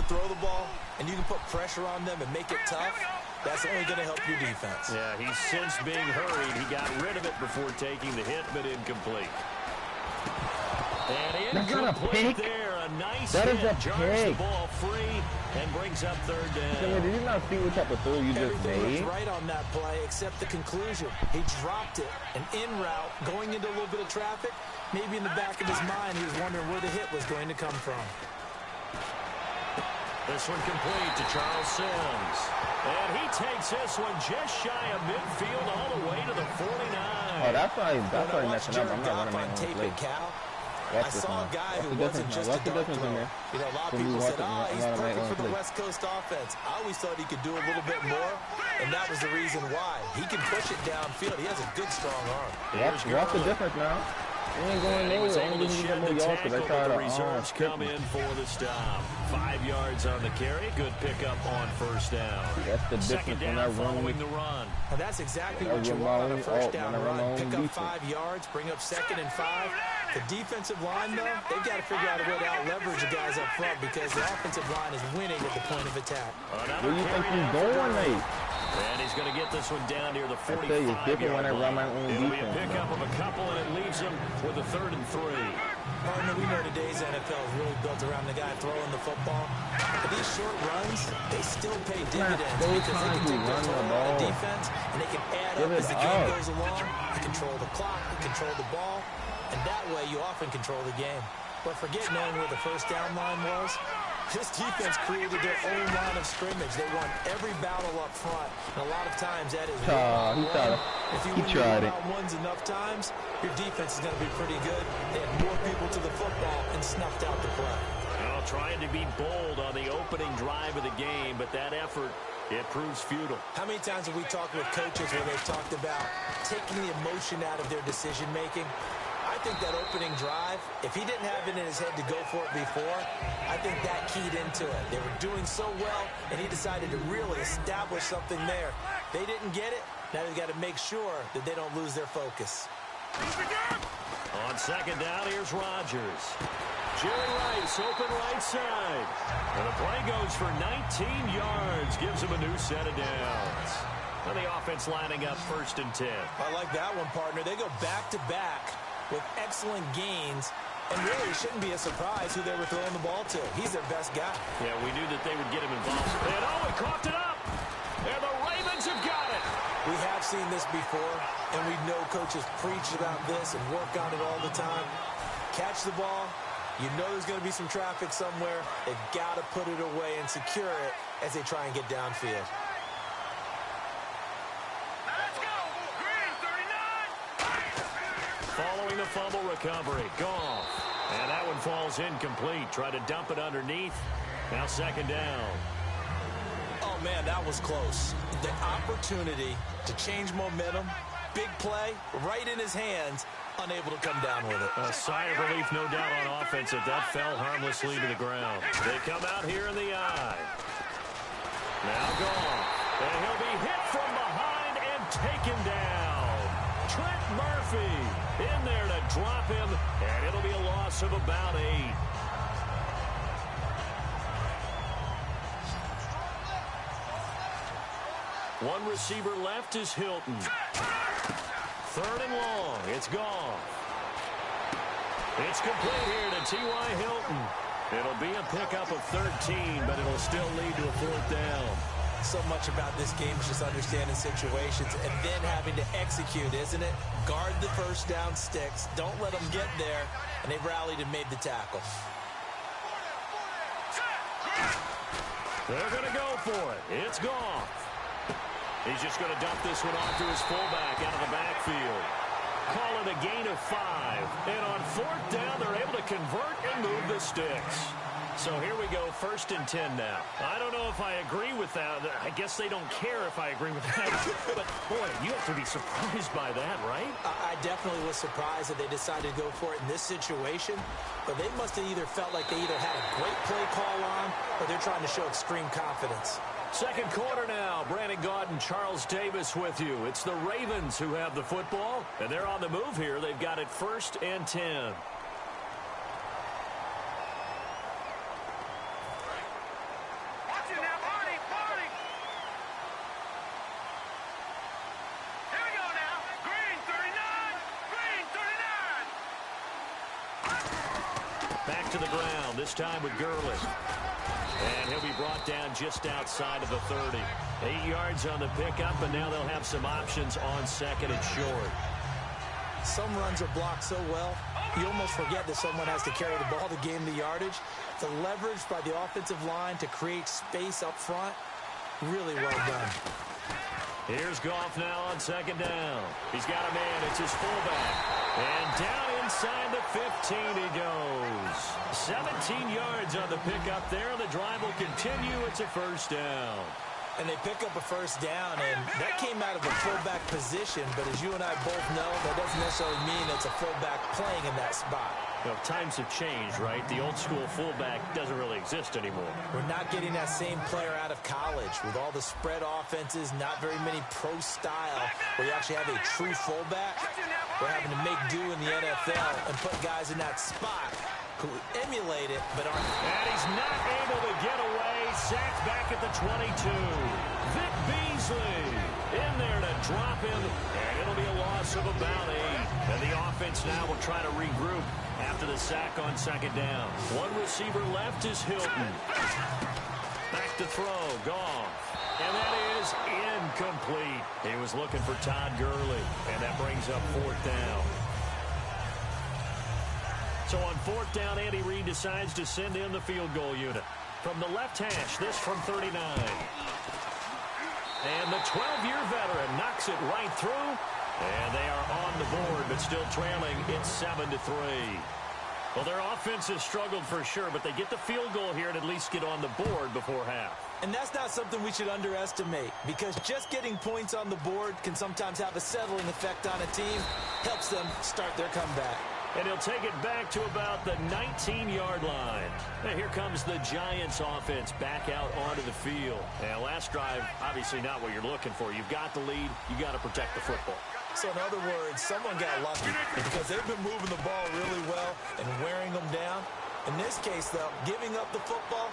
throw the ball and you can put pressure on them and make it tough, that's only going to help your defense. Yeah, he's since being hurried. He got rid of it before taking the hit, but incomplete. And incomplete there. A nice hit. Jars the ball free and brings up third down. Did you not see what type of throw you just made? Everything was right on that play except the conclusion. He dropped it. An in route going into a little bit of traffic. Maybe in the back of his mind he was wondering where the hit was going to come from. This one complete to Charles Sims. And he takes this one just shy of midfield all the way to the 49. Oh, that's why he's messing up. I'm not running my own play. I saw a guy who wasn't just a dart thrower. You know, a lot of people said, oh, he's perfect for the West Coast offense. I always thought he could do a little bit more, and that was the reason why. He can push it downfield. He has a good, strong arm. What's the difference now? He ain't going nowhere. Only he get more yards because they try to reserves come in for the stop. 5 yards on the carry. Good pickup on first down. That's the difference when I run. Following the run. And that's exactly what you want on a first down run. Pick up 5 yards, bring up 2nd and 5. The defensive line, though, they've got to figure out a way to out-leverage the guys up front because the offensive line is winning at the point of attack. Where do you think he's going, Nate? And he's going to get this one down near the 45-yard line. I tell you, it's different when I run my own defense. It'll be a pickup of a couple, and it leaves him with a 3rd and 3. Partner, we know today's NFL is really built around the guy throwing the football. But these short runs, they still pay dividends because they can take their toll on the defense, and they can add up as the game goes along. You control the clock, you control the ball, and that way you often control the game. But forget knowing where the first down line was. This defense created their own line of scrimmage. They won every battle up front, and a lot of times that is if you win one-on-ones enough times, your defense is going to be pretty good. They had more people to the football and snuffed out the play. Well, trying to be bold on the opening drive of the game, but that effort, it proves futile. How many times have we talked with coaches where they've talked about taking the emotion out of their decision-making? I think that opening drive, if he didn't have it in his head to go for it before, I think that keyed into it. They were doing so well, and he decided to really establish something there. They didn't get it. Now they've got to make sure that they don't lose their focus. On 2nd down, here's Rodgers. Jerry Rice, open right side. And the play goes for 19 yards, gives him a new set of downs. And the offense lining up 1st and 10. I like that one, partner. They go back-to-back with excellent gains, and really it shouldn't be a surprise who they were throwing the ball to. He's their best guy. Yeah, we knew that they would get him involved. And he coughed it up! And the Ravens have got it! We have seen this before, and we know coaches preach about this and work on it all the time. Catch the ball. You know there's going to be some traffic somewhere. They've got to put it away and secure it as they try and get downfield. Following the fumble recovery, Goff. And that one falls incomplete. Try to dump it underneath. Now 2nd down. Oh, man, that was close. The opportunity to change momentum, big play, right in his hands, unable to come down with it. A sigh of relief, no doubt, on offense if that fell harmlessly to the ground. They come out here in the eye. Now Goff. And he'll be hit from behind and taken down. Trent Murphy in there to drop him, and it'll be a loss of about 8. One receiver left is Hilton. 3rd and long. It's Goff. It's complete here to T.Y. Hilton. It'll be a pickup of 13, but it'll still lead to a 4th down. So much about this game is just understanding situations and then having to execute, isn't it? Guard the first down sticks. Don't let them get there. And they rallied and made the tackle. They're going to go for it. It's Goff. He's just going to dump this one off to his fullback out of the backfield. Call it a gain of 5. And on 4th down, they're able to convert and move the sticks. So here we go, 1st and 10 now. I don't know if I agree with that. I guess they don't care if I agree with that. But, boy, you have to be surprised by that, right? I definitely was surprised that they decided to go for it in this situation. But they must have either felt like they either had a great play call on or they're trying to show extreme confidence. 2nd quarter now. Brandon Gaudin, Charles Davis with you. It's the Ravens who have the football, and they're on the move here. They've got it 1st and 10. to the ground, this time with Gurley. And he'll be brought down just outside of the 30. 8 yards on the pickup, and now they'll have some options on second and short. Some runs are blocked so well, you almost forget that someone has to carry the ball to gain the yardage. The leverage by the offensive line to create space up front, really well done. Here's Goff now on second down. He's got a man. It's his fullback. And down inside the 15 he goes. 17 yards on the pickup there. The drive will continue. It's a first down. And they pick up a first down, and that came out of a fullback position. But as you and I both know, that doesn't necessarily mean it's a fullback playing in that spot. Well, times have changed, right? The old school fullback doesn't really exist anymore. We're not getting that same player out of college with all the spread offenses, not very many pro style where you actually have a true fullback. We're having to make do in the NFL and put guys in that spot who emulate it but aren't. And he's not able to get away. Sacked back at the 22. Vic Beasley in there to drop him, and it'll be a loss of about 8. And the offense now will try to regroup after the sack on second down. One receiver left is Hilton. Back to throw, Goff. And that is incomplete. He was looking for Todd Gurley, and that brings up fourth down. So on fourth down, Andy Reid decides to send in the field goal unit. From the left hash, this from 39. And the 12-year veteran knocks it right through. And they are on the board, but still trailing. It's 7-3. Well, their offense has struggled for sure, but they get the field goal here and at least get on the board before half. And that's not something we should underestimate, because just getting points on the board can sometimes have a settling effect on a team. Helps them start their comeback. And he'll take it back to about the 19-yard line. And here comes the Giants offense back out onto the field. And last drive, obviously not what you're looking for. You've got the lead. You got to protect the football. So in other words, someone got lucky because they've been moving the ball really well and wearing them down. In this case, though, giving up the football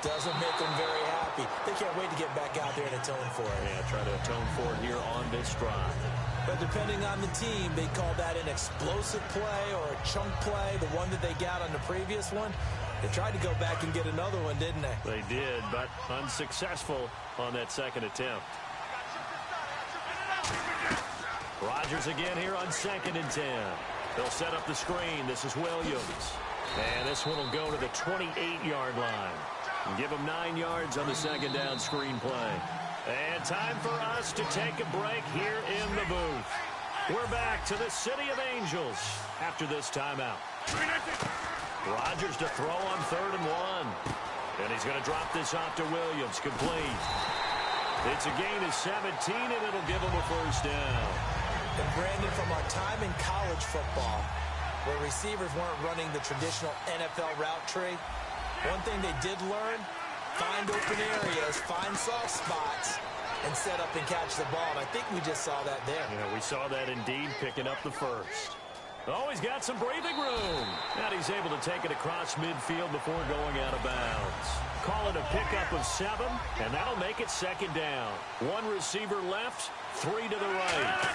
doesn't make them very happy. They can't wait to get back out there and atone for it. Yeah, try to atone for it here on this drive. But depending on the team, they call that an explosive play or a chunk play, the one that they got on the previous one. They tried to go back and get another one, didn't they? They did, but unsuccessful on that second attempt. Rodgers again here on 2nd and 10. They'll set up the screen. This is Williams. And this one will go to the 28-yard line. And give them 9 yards on the second down screen play. And time for us to take a break here in the booth. We're back to the City of Angels after this timeout. Rodgers to throw on 3rd and 1. And he's going to drop this off to Williams. Complete. It's a gain of 17, and it'll give him a first down. And Brandon, from our time in college football, where receivers weren't running the traditional NFL route tree, one thing they did learn, find open areas, find soft spots, and set up and catch the ball. And I think we just saw that there. Yeah, we saw that indeed, picking up the first. Oh, he's got some breathing room. And he's able to take it across midfield before going out of bounds. Call it a pickup of 7, and that'll make it second down. One receiver left, 3 to the right.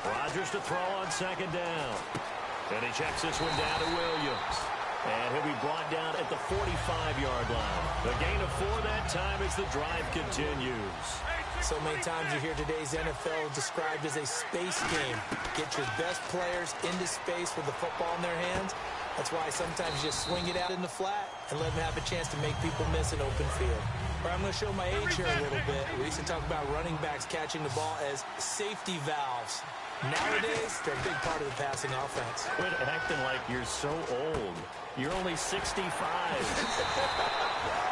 Rodgers to throw on second down. And he checks this one down to Williams. And he'll be brought down at the 45-yard line. The gain of 4 that time as the drive continues. So many times you hear today's NFL described as a space game. Get your best players into space with the football in their hands. That's why sometimes you just swing it out in the flat and let them have a chance to make people miss an open field. All right, I'm going to show my age here a little bit. We used to talk about running backs catching the ball as safety valves. Nowadays, they're a big part of the passing offense. Quit acting like you're so old. You're only 65.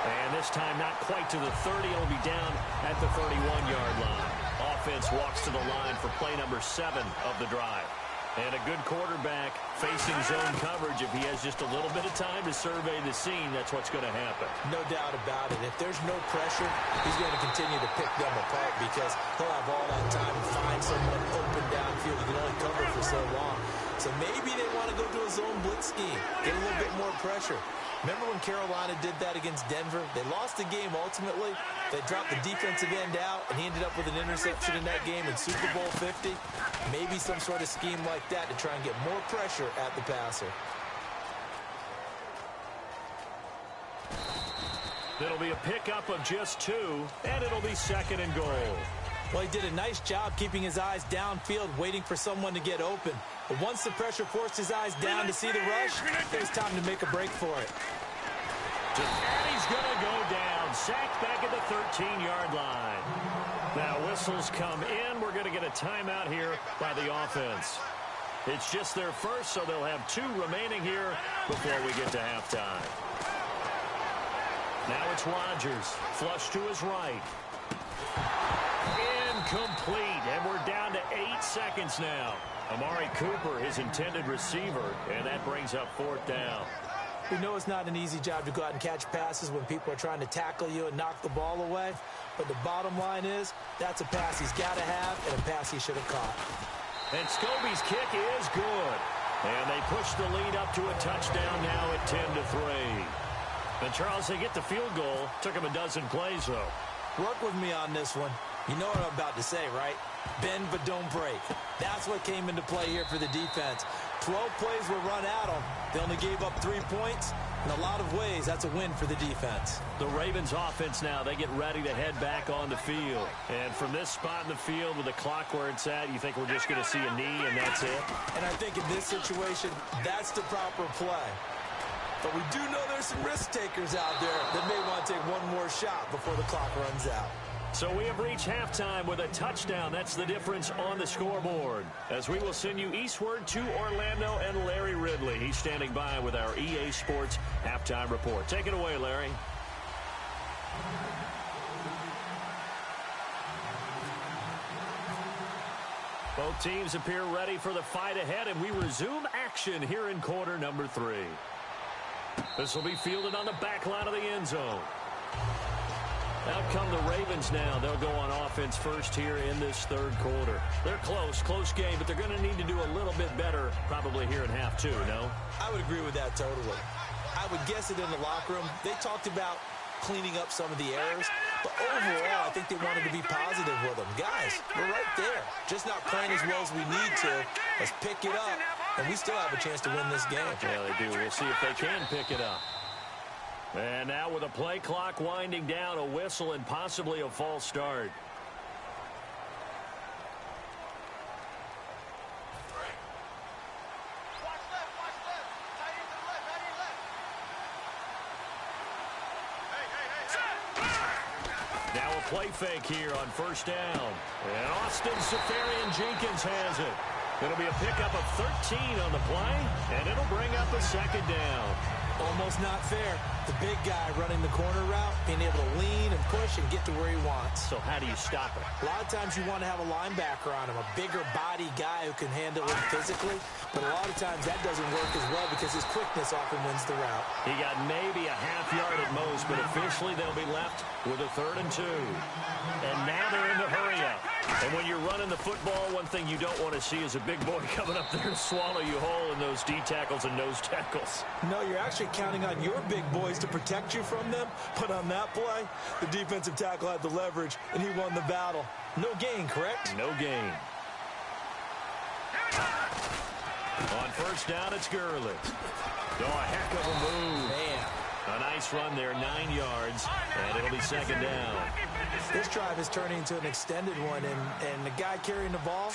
And this time, not quite to the 30. It'll be down at the 31-yard line. Offense walks to the line for play number 7 of the drive. And a good quarterback facing zone coverage. If he has just a little bit of time to survey the scene, that's what's going to happen. No doubt about it. If there's no pressure, he's going to continue to pick them apart because he'll have all that time to find someone open downfield. You can only cover for so long. So maybe they want to go to a zone blitz scheme, get a little bit more pressure. Remember when Carolina did that against Denver? They lost the game ultimately. They dropped the defensive end out, and he ended up with an interception in that game in Super Bowl 50. Maybe some sort of scheme like that to try and get more pressure at the passer. It'll be a pickup of just 2, and it'll be 2nd and goal. Well, he did a nice job keeping his eyes downfield, waiting for someone to get open. But once the pressure forced his eyes down to see the rush, it was time to make a break for it. And he's going to go down. Sacked back at the 13-yard line. Now, whistles come in. We're going to get a timeout here by the offense. It's just their first, so they'll have 2 remaining here before we get to halftime. Now it's Rodgers. Flush to his right. Incomplete, and we're down to 8 seconds now. Amari Cooper, his intended receiver, and that brings up 4th down. We know it's not an easy job to go out and catch passes when people are trying to tackle you and knock the ball away, but the bottom line is that's a pass he's got to have and a pass he should have caught. And Scobie's kick is good, and they push the lead up to a touchdown now at 10-3. And Charles, they get the field goal. Took him a dozen plays, though. Work with me on this one. You know what I'm about to say, right? Bend but don't break. That's what came into play here for the defense. 12 plays were run at them. They only gave up 3 points. In a lot of ways, that's a win for the defense. The Ravens offense now, they get ready to head back on the field. And from this spot in the field with the clock where it's at, you think we're just going to see a knee and that's it? And I think in this situation, that's the proper play. But we do know there's some risk takers out there that may want to take one more shot before the clock runs out. So we have reached halftime with a touchdown. That's the difference on the scoreboard. As we will send you eastward to Orlando and Larry Ridley. He's standing by with our EA Sports halftime report. Take it away, Larry. Both teams appear ready for the fight ahead, and we resume action here in quarter number 3. This will be fielded on the back line of the end zone. Out come the Ravens now. They'll go on offense first here in this 3rd quarter. They're close game, but they're going to need to do a little bit better probably here in half 2, no? I would agree with that totally. I would guess it in the locker room. They talked about cleaning up some of the errors, but overall, I think they wanted to be positive with them. Guys, we're right there. Just not playing as well as we need to. Let's pick it up, and we still have a chance to win this game. Yeah, they do. We'll see if they can pick it up. And now with a play clock winding down, a whistle and possibly a false start. Now a play fake here on 1st down. And Austin Seferian-Jenkins has it. It'll be a pickup of 13 on the play, and it'll bring up a 2nd down. Almost not fair. The big guy running the corner route, being able to lean and push and get to where he wants. So how do you stop it? A lot of times you want to have a linebacker on him, a bigger body guy who can handle it physically. But a lot of times that doesn't work as well because his quickness often wins the route. He got maybe a half yard at most, but officially they'll be left with a 3rd and 2. And now they're in the hurry up. And when you're running the football, one thing you don't want to see is a big boy coming up there to swallow you whole in those D tackles and nose tackles. No, you're actually counting on your big boys to protect you from them. But on that play, the defensive tackle had the leverage, and he won the battle. No gain, correct? No gain. On 1st down, it's Gurley. Oh, a heck of a move. Man. A nice run there, 9 yards, and it'll be 2nd down. This drive is turning into an extended one, and the guy carrying the ball,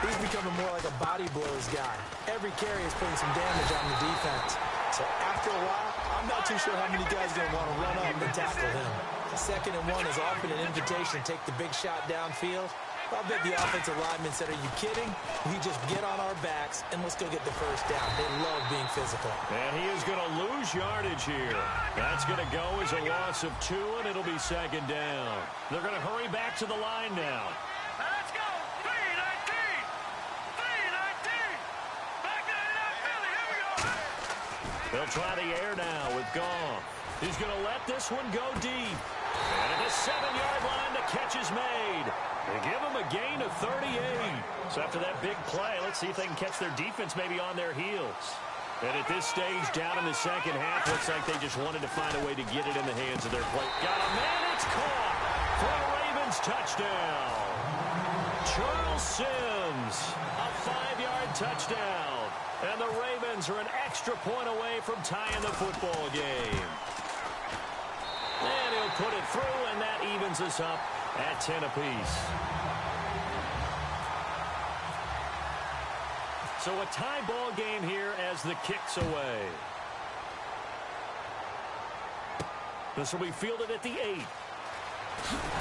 he's becoming more like a body blows guy. Every carry is putting some damage on the defense. So after a while, I'm not too sure how many guys are going to want to run up and tackle him. 2nd and 1 is often an invitation to take the big shot downfield. I'll bet the offensive lineman said, are you kidding? We just get on our backs and let's go get the 1st down. They love being physical. And he is going to lose yardage here. That's going to go as a loss of 2, and it'll be 2nd down. They're going to hurry back to the line now. Let's go. 3-19. 3-19. Back to the Philly. Here we go. They'll try the air now with Goff. He's going to let this one go deep. And at the 7-yard line, the catch is made. They give him a gain of 38. So after that big play, let's see if they can catch their defense maybe on their heels. And at this stage, down in the 2nd half, looks like they just wanted to find a way to get it in the hands of their play. Got a man, it's caught for a Ravens touchdown. Charles Sims, a 5-yard touchdown. And the Ravens are an extra point away from tying the football game. And brings us up at 10 apiece. So a tie ball game here as the kick's away. This will be fielded at the 8.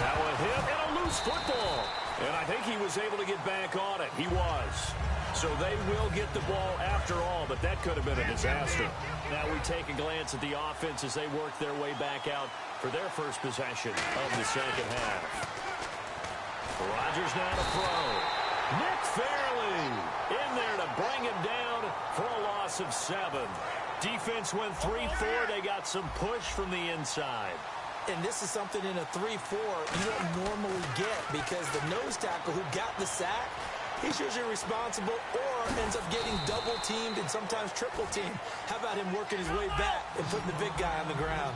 Now a hit and a loose football. And I think he was able to get back on it. He was. So they will get the ball after all, but that could have been a disaster. Now we take a glance at the offense as they work their way back out for their first possession of the second half. Rodgers now to throw. Nick Fairley in there to bring him down for a loss of 7. Defense went 3-4. They got some push from the inside. And this is something in a 3-4 you don't normally get because the nose tackle who got the sack, he's usually responsible or ends up getting double-teamed and sometimes triple-teamed. How about him working his way back and putting the big guy on the ground?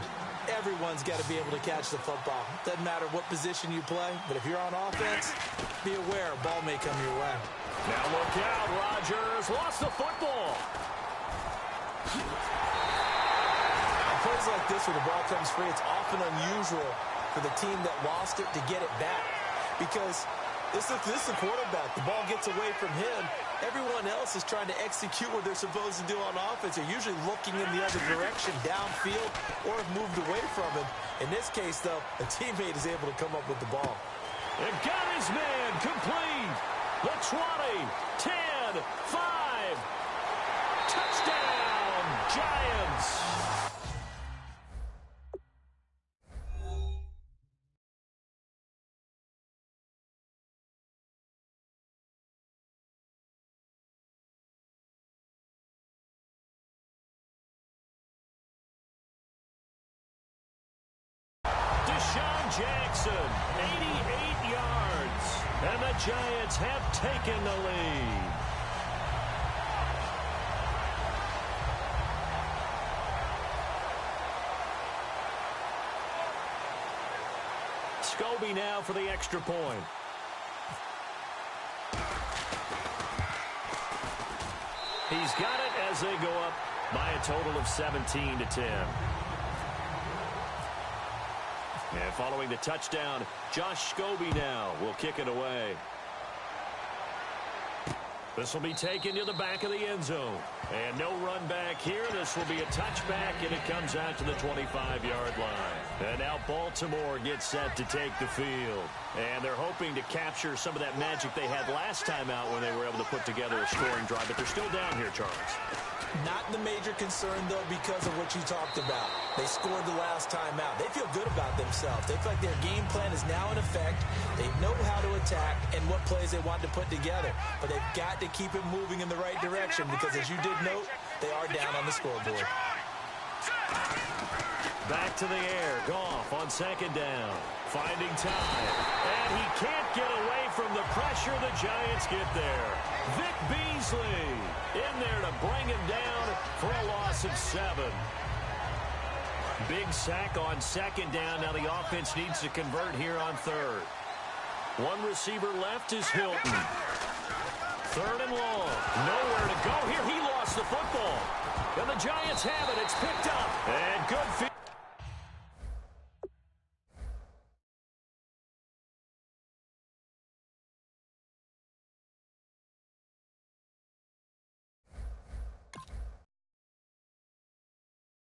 Everyone's got to be able to catch the football. Doesn't matter what position you play, but if you're on offense, be aware a ball may come your way. Now look out, Rodgers lost the football. Plays like this where the ball comes free, it's often unusual for the team that lost it to get it back because this is the quarterback. The ball gets away from him. Everyone else is trying to execute what they're supposed to do on offense. They're usually looking in the other direction, downfield, or have moved away from him. In this case, though, a teammate is able to come up with the ball. It got his man complete. The 20, 10, 5. Touchdown, Giants. Jackson, 88 yards, and the Giants have taken the lead. Scobie now for the extra point. He's got it as they go up by a total of 17-10. And following the touchdown, Josh Scobie now will kick it away. This will be taken to the back of the end zone. And no run back here. This will be a touchback, and it comes out to the 25-yard line. And now Baltimore gets set to take the field. And they're hoping to capture some of that magic they had last time out when they were able to put together a scoring drive. But they're still down here, Charles. Not the major concern, though, because of what you talked about. They scored the last time out. They feel good about themselves. They feel like their game plan is now in effect. They know how to attack and what plays they want to put together. But they've got to keep it moving in the right direction because, as you did note, they are down on the scoreboard. Back to the air. Goff on second down. Finding time. And he can't get away from the pressure. The Giants get there. Vic Beasley in there to bring him down for a loss of 7. Big sack on second down. Now the offense needs to convert here on third. One receiver left is Hilton. Third and long. Nowhere to go here. He lost the football. And the Giants have it. It's picked up. And good field.